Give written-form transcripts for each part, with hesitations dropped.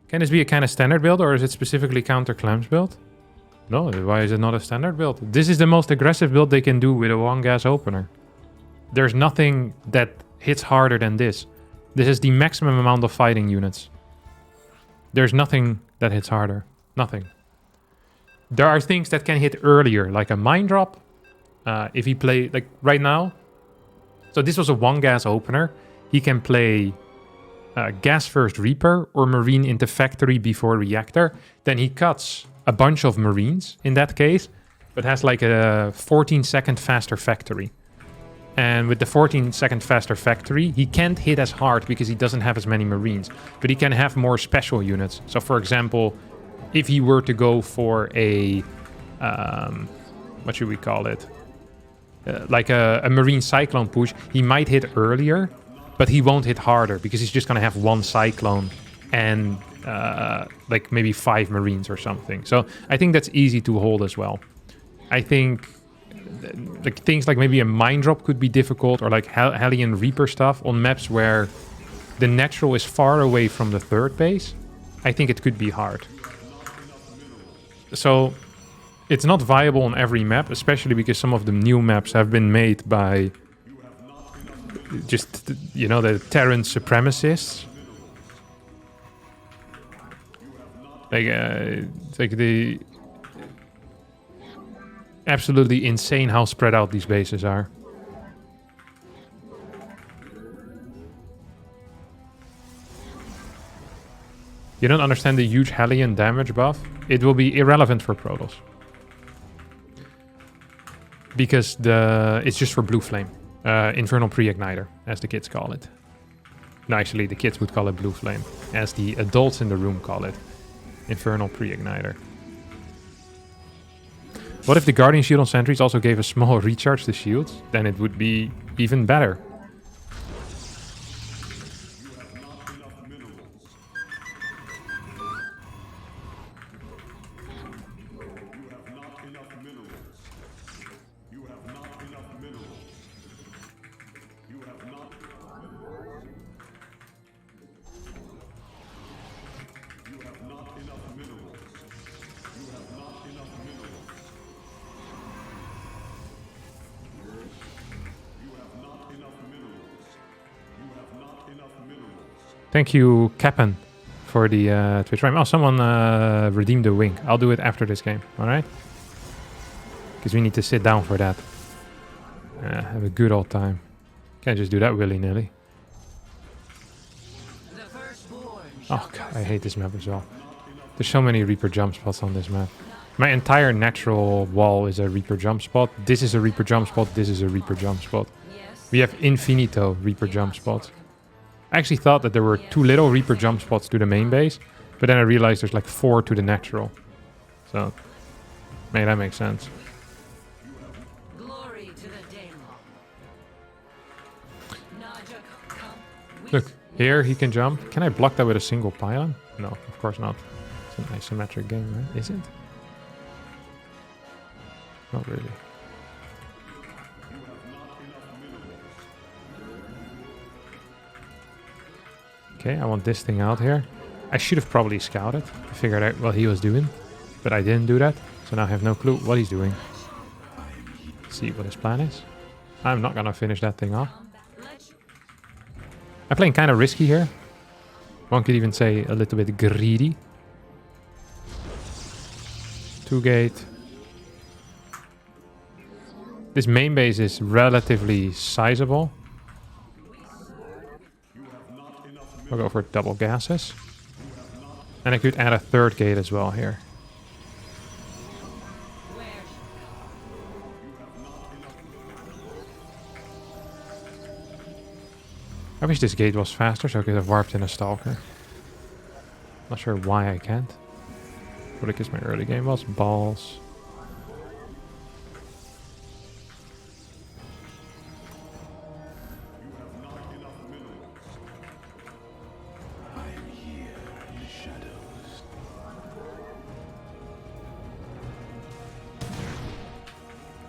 Can this be a kind of standard build, or is it specifically counter Clem's build? No, why is it not a standard build? This is the most aggressive build they can do with a 1-gas opener. There's nothing that hits harder than this. This is the maximum amount of fighting units. There's nothing that hits harder. Nothing. There are things that can hit earlier, like a mine drop. If he play, like right now. So this was a 1-gas opener. He can play gas first Reaper or Marine into factory before reactor. Then he cuts a bunch of Marines in that case, but has like a 14-second faster factory. And with the 14-second faster factory, he can't hit as hard because he doesn't have as many Marines. But he can have more special units. So for example, if he were to go for a... what should we call it? Like a Marine Cyclone push, he might hit earlier, but he won't hit harder because he's just going to have one Cyclone and like maybe 5 Marines or something. So I think that's easy to hold as well. I think like things like maybe a mine drop could be difficult, or like Hellion Reaper stuff on maps where the natural is far away from the third base. I think it could be hard. So it's not viable on every map, especially because some of the new maps have been made by just, you know, the Terran supremacists. Like, it's like the absolutely insane how spread out these bases are. You don't understand the huge Hellion damage buff? It will be irrelevant for Protoss. Because it's just for Blue Flame. Infernal Pre-Igniter, as the kids call it. No, actually, the kids would call it Blue Flame. As the adults in the room call it. Infernal Pre-Igniter. What if the Guardian Shield on Sentries also gave a small recharge to shields? Then it would be even better. Thank you, Cap'n, for the Twitch Prime. Oh, someone redeemed the wing. I'll do it after this game, alright? Because we need to sit down for that. Have a good old time. Can't just do that willy-nilly. Oh, God, I hate this map as well. There's so many Reaper jump spots on this map. My entire natural wall is a Reaper jump spot. This is a Reaper jump spot. This is a Reaper jump spot. We have infinito Reaper jump spots. I actually thought that there were 2 little Reaper jump spots to the main base, but then I realized there's like 4 to the natural. So, man, that makes sense. Look, here he can jump. Can I block that with a single pylon? No, of course not. It's an isometric game, right? Is it? Not really. Okay, I want this thing out here. I should have probably scouted to figure out what he was doing, but I didn't do that, so now I have no clue what he's doing. Let's see what his plan is. I'm not gonna finish that thing off. I'm playing kind of risky here. One could even say a little bit greedy. 2 gate. This main base is relatively sizable. I'll go for double gases. And I could add a 3rd gate as well here. I wish this gate was faster so I could have warped in a Stalker. Not sure why I can't. But because my early game was balls.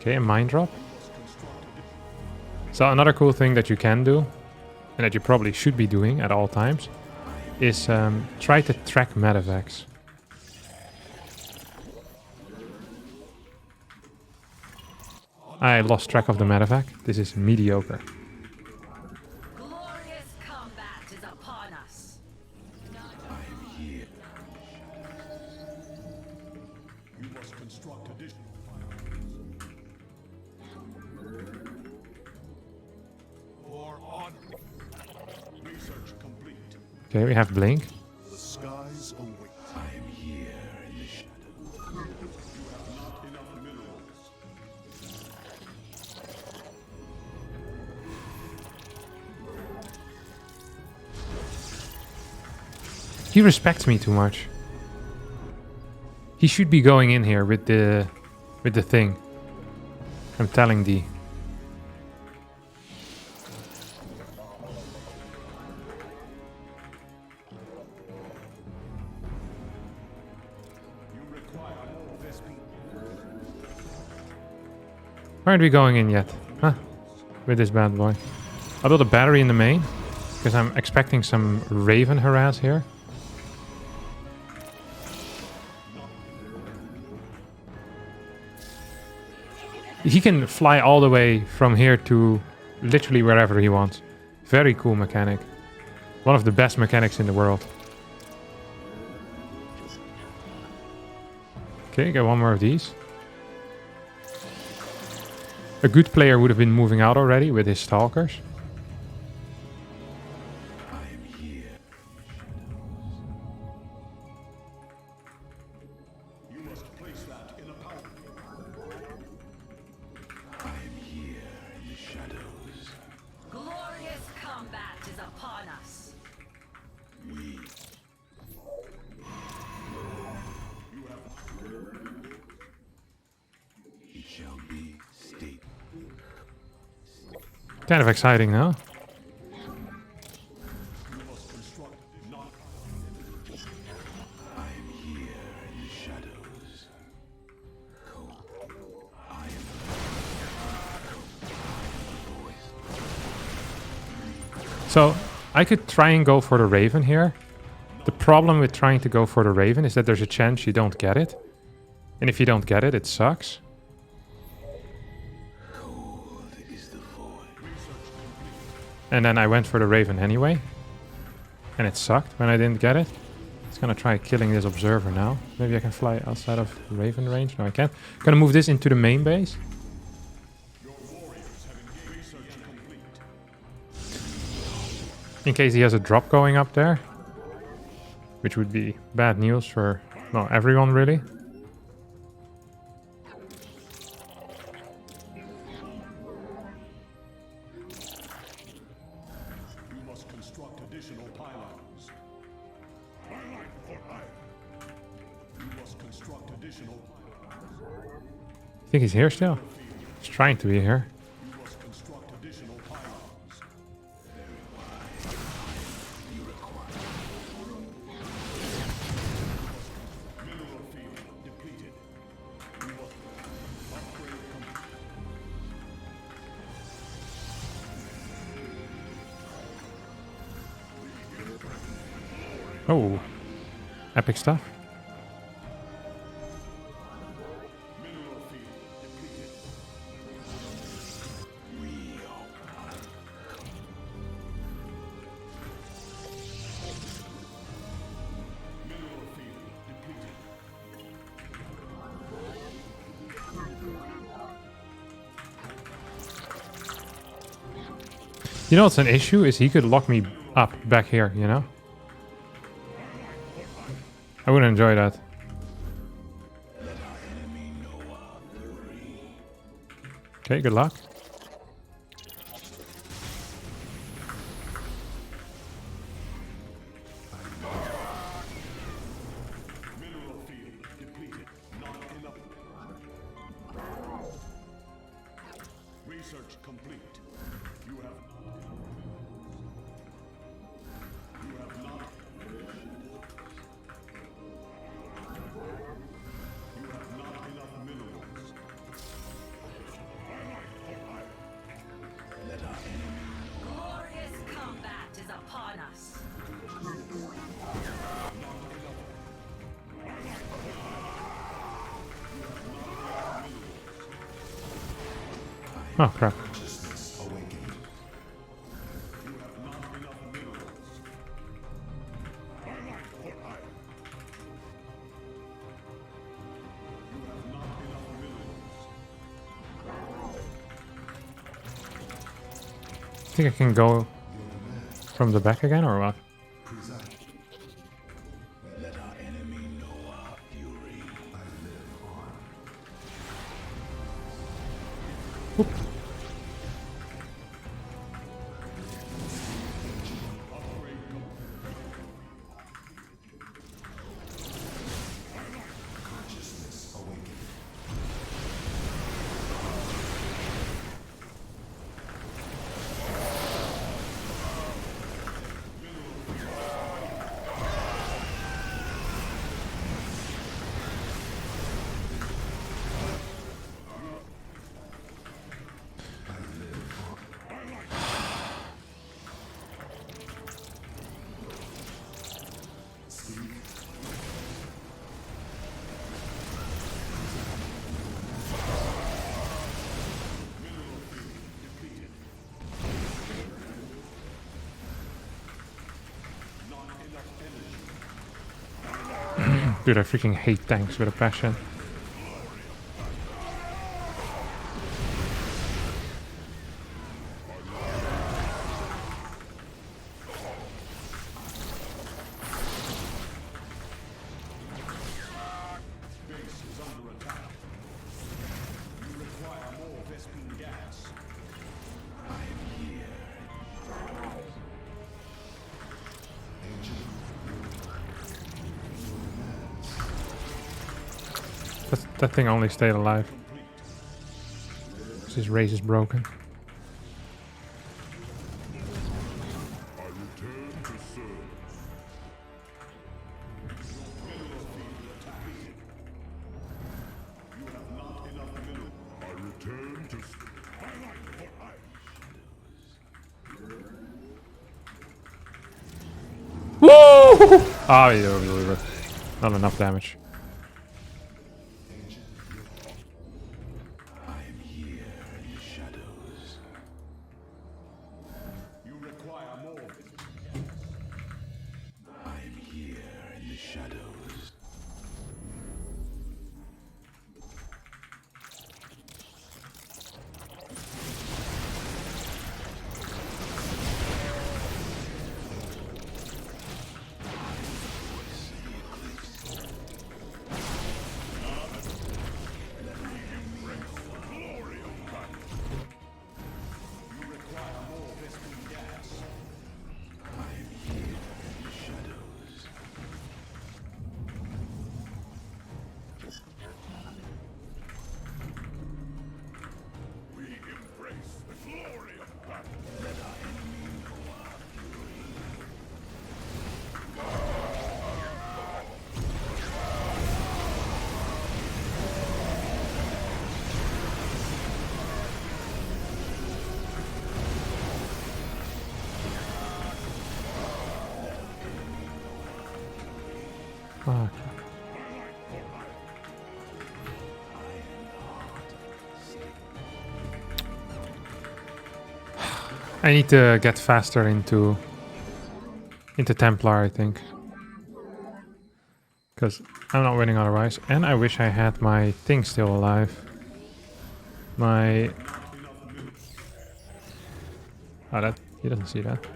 Okay, a mine drop. So another cool thing that you can do, and that you probably should be doing at all times, is try to track medevacs. I lost track of the medevac. This is mediocre. Glorious combat is upon us. You must construct additional for honor. Research complete. Okay, we have Blink. The skies await. I am here in the shadow. You have not enough minerals. He respects me too much. He should be going in here with the thing. I'm telling D. Why aren't we going in yet? Huh? With this bad boy. I'll build a battery in the main. Because I'm expecting some Raven harass here. He can fly all the way from here to literally wherever he wants. Very cool mechanic. One of the best mechanics in the world. Okay, get one more of these. A good player would have been moving out already with his stalkers. Glorious combat is upon us. It shall be state. Kind of exciting, no? You must construct not. I am here in the shadows. I am So, I could try and go for the Raven here. The problem with trying to go for the Raven is that there's a chance you don't get it. And if you don't get it, it sucks. And then I went for the Raven anyway. And it sucked when I didn't get it. It's gonna try killing this observer now. Maybe I can fly outside of Raven range. No, I can't. Gonna move this into the main base. In case he has a drop going up there. Which would be bad news for, well, everyone really. You must construct additional pylons. You must construct additional pylons. I think he's here still. He's trying to be here. You must construct additional pylons. Mineral field depleted. You must upgrade complete. Oh, epic stuff. Mineral field depleted. Mineral field depleted. You know what's an issue is he could lock me up back here, you know? I wouldn't enjoy that. Okay, good luck. Mineral field depleted. Not enough. Research complete. You have not. You have not enough minerals. Glorious combat is upon us. Oh crap. Consciousness awakened. You have not enough minerals. Highlight for iron. You have not enough minerals. I think I can go from the back again, or what? Present. Let our enemy know our fury. I live on. Consciousness awakened. Dude, I freaking hate tanks with a passion. That thing only stayed alive. 'Cause his race is broken. I return to serve. You have not enough minerals. I return to highlight for iron. Woo! Oh, yeah, not enough damage. I am here in the shadows. You require more. I am here in the shadows. Fuck. I need to get faster into Templar, I think. Because I'm not winning otherwise. And I wish I had my thing still alive. My... Oh, that... He doesn't see that.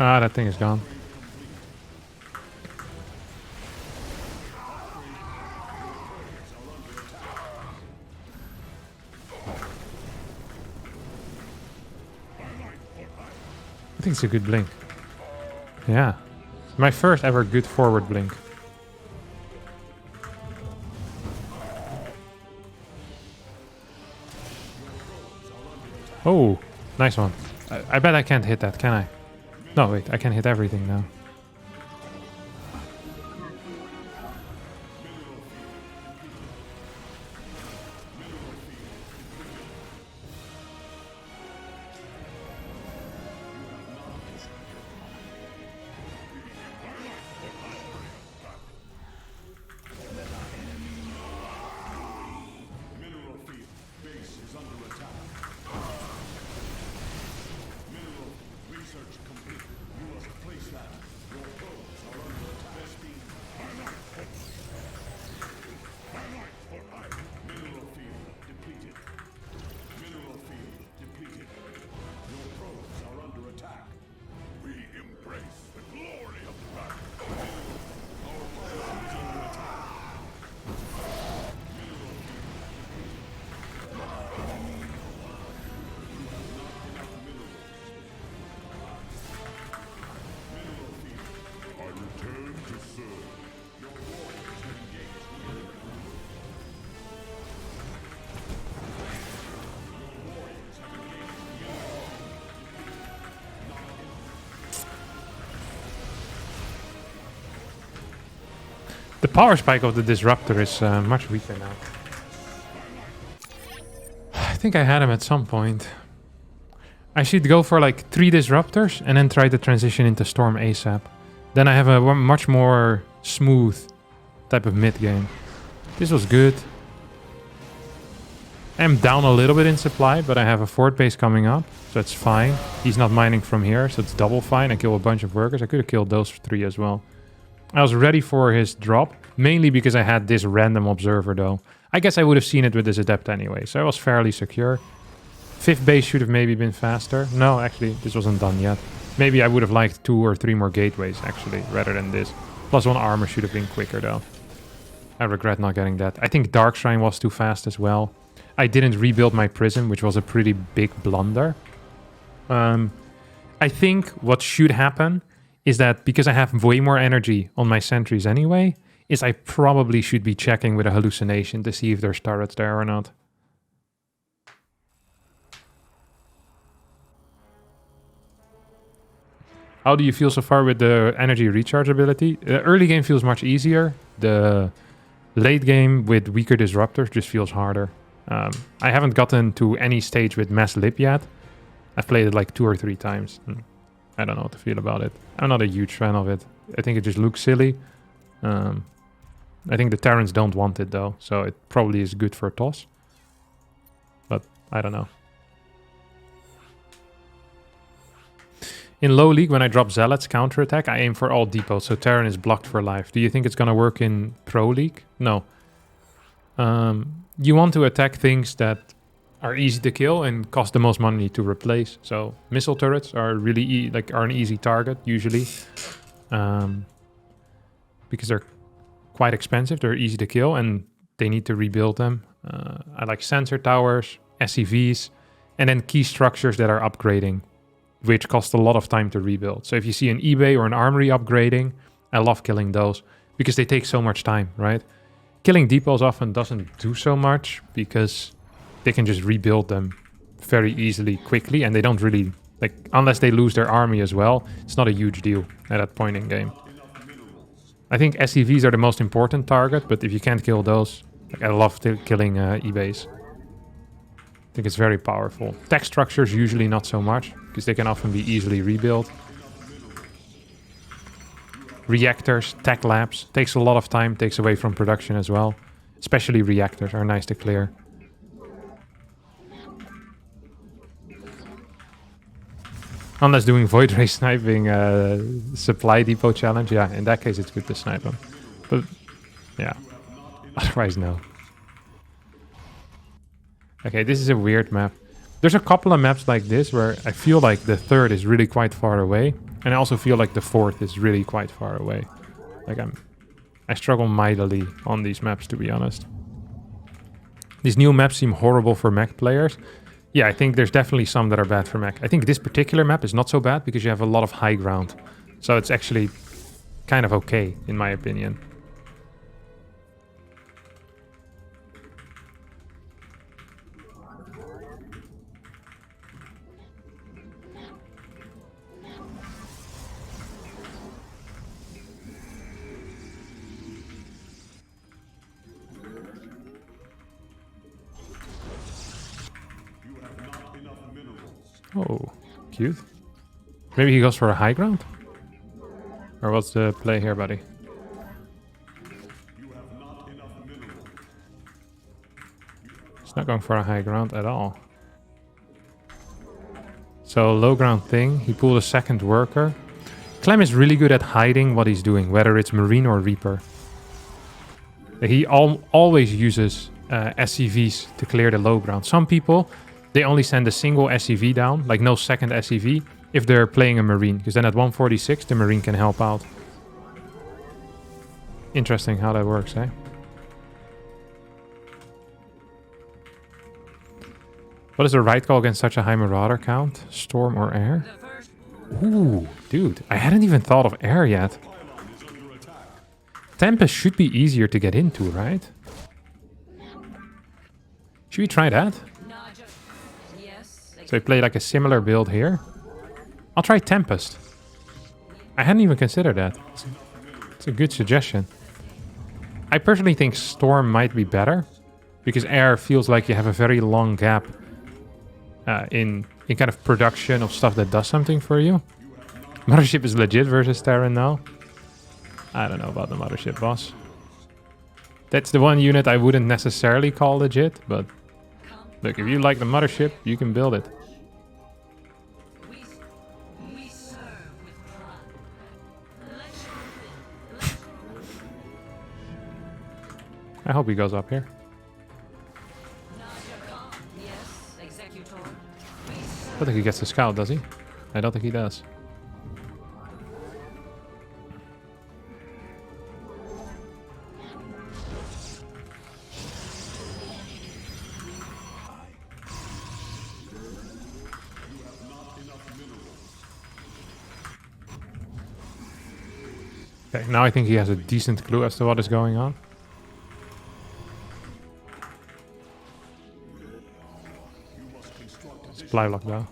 Ah, that thing is gone. I think it's a good blink. Yeah. My first ever good forward blink. Oh, nice one. I bet I can't hit that, can I? No, wait, I can hit everything now. The power spike of the Disruptor is much weaker now. I think I had him at some point. I should go for like 3 Disruptors and then try to transition into Storm ASAP. Then I have a much more smooth type of mid game. This was good. I am down a little bit in supply, but I have a fort base coming up, so it's fine. He's not mining from here, so it's double fine. I kill a bunch of workers. I could have killed those 3 as well. I was ready for his drop, mainly because I had this random observer though. I guess I would have seen it with this adept anyway, so I was fairly secure. 5th base should have maybe been faster. No, actually, this wasn't done yet. Maybe I would have liked 2 or 3 more gateways, actually, rather than this. Plus 1 armor should have been quicker though. I regret not getting that. I think Dark Shrine was too fast as well. I didn't rebuild my prison, which was a pretty big blunder. I think what should happen is that because I have way more energy on my sentries anyway, is I probably should be checking with a hallucination to see if there's turrets there or not. How do you feel so far with the energy recharge ability? The early game feels much easier. The late game with weaker disruptors just feels harder. I haven't gotten to any stage with Mass Lip yet. I've played it like 2 or 3 times. I don't know what to feel about it. I'm not a huge fan of it. I think it just looks silly. I think the Terrans don't want it though, so it probably is good for toss. But I don't know. In low league, when I drop Zealot's counterattack, I aim for all depots, so Terran is blocked for life. Do you think it's gonna work in pro league? No. You want to attack things that are easy to kill and cost the most money to replace. So missile turrets are really are an easy target usually, because they're quite expensive. They're easy to kill and they need to rebuild them. I like sensor towers, SCVs, and then key structures that are upgrading, which cost a lot of time to rebuild. So if you see an eBay or an armory upgrading, I love killing those because they take so much time, right? Killing depots often doesn't do so much because they can just rebuild them very easily, quickly, and they don't really, like, unless they lose their army as well, it's not a huge deal at that point in game. I think SCVs are the most important target, but if you can't kill those, like, I love killing eBays. I think it's very powerful. Tech structures usually not so much, because they can often be easily rebuilt. Reactors, tech labs, takes a lot of time, takes away from production as well. Especially reactors are nice to clear. Unless doing Void Ray sniping supply depot challenge, yeah, in that case it's good to snipe them. But yeah, otherwise no. Okay, this is a weird map. There's a couple of maps like this where I feel like the 3rd is really quite far away. And I also feel like the 4th is really quite far away. Like I struggle mightily on these maps, to be honest. These new maps seem horrible for mech players. Yeah, I think there's definitely some that are bad for mech. I think this particular map is not so bad because you have a lot of high ground. So it's actually kind of okay, in my opinion. Oh, cute. Maybe he goes for a high ground? Or what's the play here, buddy? He's not going for a high ground at all. So low ground thing, he pulled a 2nd worker. Clem is really good at hiding what he's doing, whether it's Marine or Reaper. He always uses SCVs to clear the low ground. Some people, they only send a single SCV down, like no 2nd SCV, if they're playing a Marine, because then at 146 the Marine can help out. Interesting how that works, eh? What is the right call against such a high Marauder count? Storm or air? Ooh, dude, I hadn't even thought of air yet. Tempest should be easier to get into, right? Should we try that? So I play like a similar build here. I'll try Tempest. I hadn't even considered that. It's a good suggestion. I personally think Storm might be better, because Air feels like you have a very long gap in kind of production of stuff that does something for you. Mothership is legit versus Terran now. I don't know about the Mothership, boss. That's the one unit I wouldn't necessarily call legit, but look, if you like the Mothership, you can build it. We serve with pride. I hope he goes up here. Yes, Executor. I don't think he gets the scout, does he? I don't think he does. Okay, now I think he has a decent clue as to what is going on. Supply block though.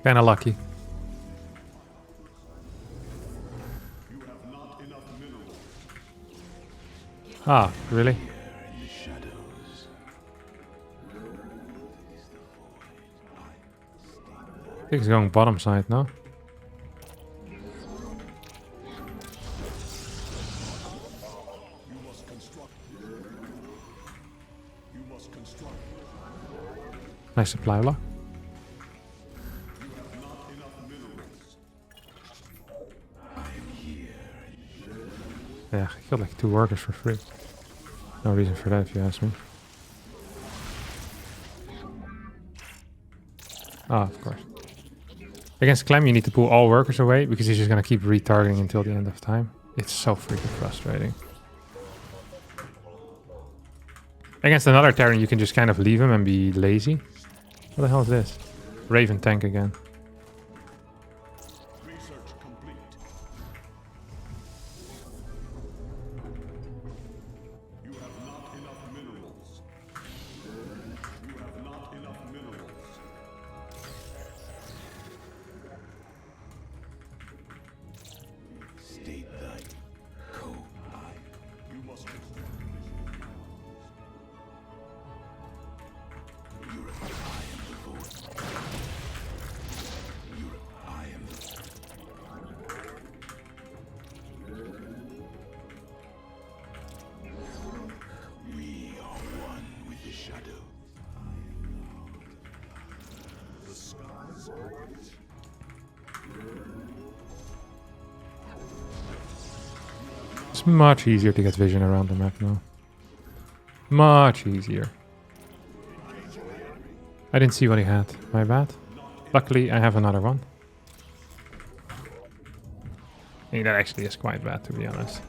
Kinda lucky. Ah, really? I think he's going bottom side, no? Nice supply block. Yeah, I killed like 2 workers for free. No reason for that if you ask me. Ah, of course. Against Clem you need to pull all workers away because he's just gonna keep retargeting until the end of time. It's so freaking frustrating. Against another Terran you can just kind of leave him and be lazy. What the hell is this? Raven tank again. It's much easier to get vision around the map now. Much easier. I didn't see what he had. My bad. Luckily, I have another one. I think that actually is quite bad, to be honest.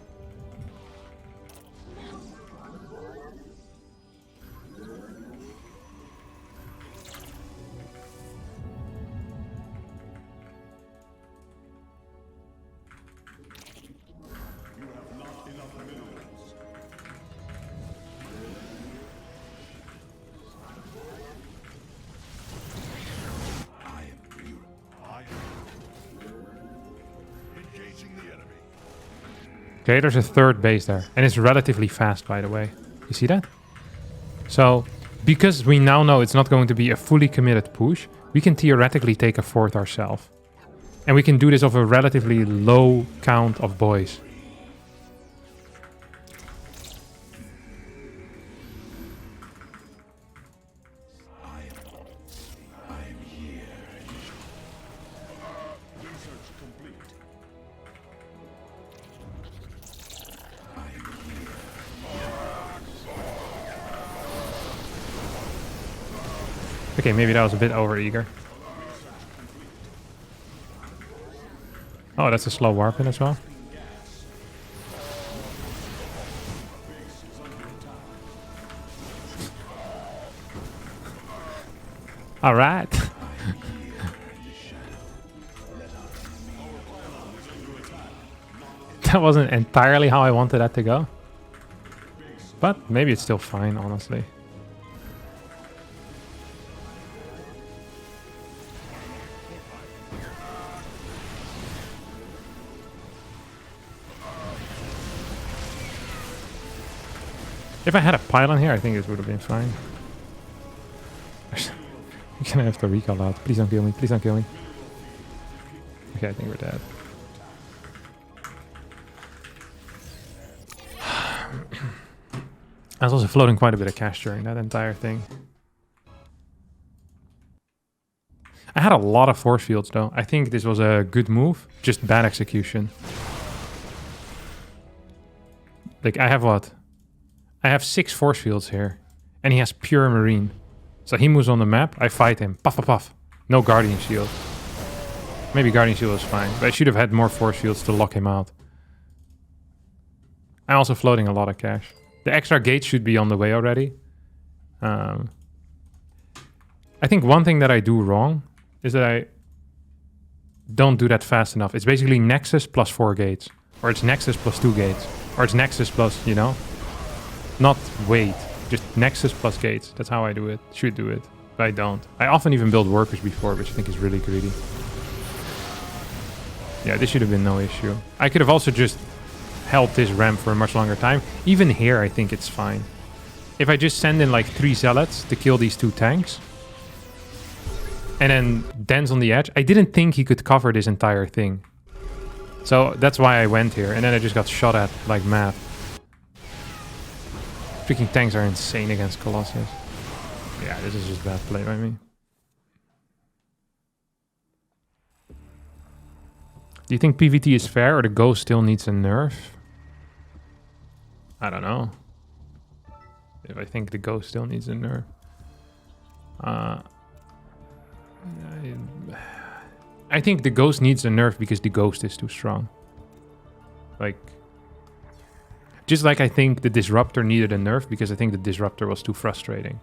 Okay, there's a third base there. And it's relatively fast, by the way. You see that? So, because we now know it's not going to be a fully committed push, we can theoretically take a fourth ourselves. And we can do this of a relatively low count of boys. Okay, maybe that was a bit overeager. Oh, that's a slow warp in as well. All right. That wasn't entirely how I wanted that to go. But maybe it's still fine, honestly. If I had a pylon here, I think it would have been fine. We're gonna have to recall out. Please don't kill me. Please don't kill me. Okay, I think we're dead. I was also floating quite a bit of cash during that entire thing. I had a lot of force fields though. I think this was a good move, just bad execution. Like I have what? I have 6 force fields here. And he has pure marine. So he moves on the map, I fight him. Puff, puff, puff. No guardian shield. Maybe guardian shield was fine, but I should have had more force fields to lock him out. I'm also floating a lot of cash. The extra gates should be on the way already. I think one thing that I do wrong is that I don't do that fast enough. It's basically Nexus plus 4 gates. Or it's Nexus plus 2 gates. Or it's Nexus plus, you know? Not wait. Just Nexus plus gates. That's how I do it. Should do it. But I don't. I often even build workers before, which I think is really greedy. Yeah, this should have been no issue. I could have also just held this ramp for a much longer time. Even here, I think it's fine. If I just send in like 3 zealots to kill these 2 tanks, and then Dens on the edge, I didn't think he could cover this entire thing. So that's why I went here, and then I just got shot at like mad. Freaking tanks are insane against Colossus. Yeah, this is just bad play by me. Do you think PvT is fair or the Ghost still needs a nerf? I don't know. If I think the Ghost still needs a nerf. I think the Ghost needs a nerf because the Ghost is too strong. Like... Just like I think the Disruptor needed a nerf because I think the Disruptor was too frustrating.